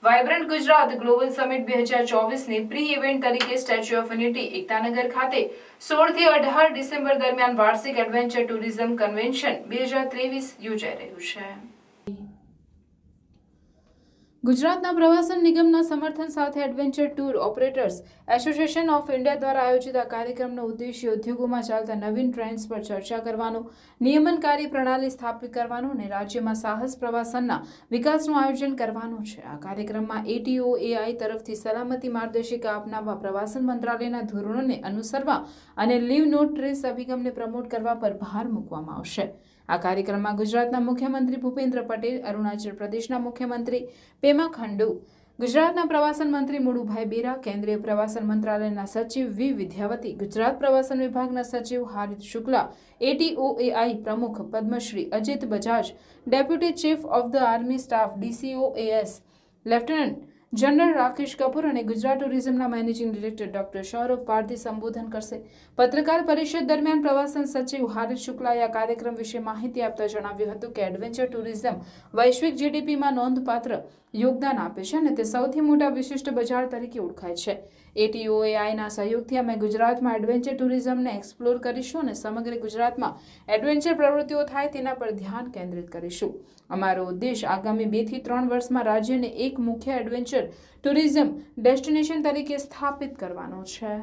Vibrant Gujarat global summit 2024ની pre event તરીકે statue of unity Ektanagar ખાતે 16 થી 18 ડિસેમ્બર દરમિયાન વાર્ષિક એડવેન્ચર ટુરિઝમ કન્વેન્શન 2023 યોજાઈ રહ્યું છે। ગુજરાતના પ્રવાસન નિગમના સમર્થન સાથે adventure tour operators association of India દ્વારા આયોજિત આ કાર્યક્રમનો ઉદ્દેશ્ય ઉદ્યોગોમાં ચાલતા નવીન ટ્રેન્ડ્સ પર ચર્ચા કરવાનો, નિયમનકારી પ્રણાલી સ્થાપિત કરવાનો અને રાજ્યમાં સાહસ પ્રવાસનના વિકાસનું આયોજન કરવાનો છે। આ કાર્યક્રમમાં ATOAI તરફથી સલામતી માર્ગદર્શિકા અપનાવવા, પ્રવાસન મંત્રાલયના ધોરણોને અનુસરવા અને લીવ નો ટ્રેસ અભિગમને પ્રમોટ કરવા પર ભાર મૂકવામાં આવશે। આ કાર્યક્રમમાં ગુજરાતના મુખ્યમંત્રી ભૂપેન્દ્ર પટેલ, અરુણાચલ પ્રદેશના મુખ્યમંત્રી પેમા ખાંડુ, ગુજરાતના પ્રવાસન મંત્રી મુળુભાઈ બેરા, કેન્દ્રીય પ્રવાસન મંત્રાલયના સચિવ વી વિદ્યાવતી, ગુજરાત પ્રવાસન વિભાગના સચિવ હાર્દિક શુક્લા, ATOAI પ્રમુખ Padmashri Ajit Bajaj, deputy chief of the army staff DCOAS lieutenant general Rakesh Kapoor અને ગુજરાત ટુરિઝમના managing director doctor Saurabh Pardhi સંબોધન કરશે। પત્રકાર પરિષદ દરમિયાન પ્રવાસન સચિવ હાર્દિક શુક્લાએ આ કાર્યક્રમ વિશે માહિતી આપતા જણાવ્યું હતું કે એડવેન્ચર ટુરિઝમ વૈશ્વિક GDPમાં નોંધપાત્ર યોગદાન આપે છે અને તે સૌથી મોટા વિશિષ્ટ બજાર તરીકે ઓળખાય છે। ATOAIના સહયોગથી અમે ગુજરાતમાં એડવેન્ચર ટુરિઝમને એક્સપ્લોર કરીશું અને સમગ્ર ગુજરાતમાં એડવેન્ચર પ્રવૃત્તિઓ થાય તેના પર ધ્યાન કેન્દ્રિત કરીશું। અમારો ઉદ્દેશ આગામી 2 થી 3 વર્ષમાં રાજ્યને એક મુખ્ય એડવેન્ચર ટુરિઝમ ડેસ્ટિનેશન તરીકે સ્થાપિત કરવાનો છે।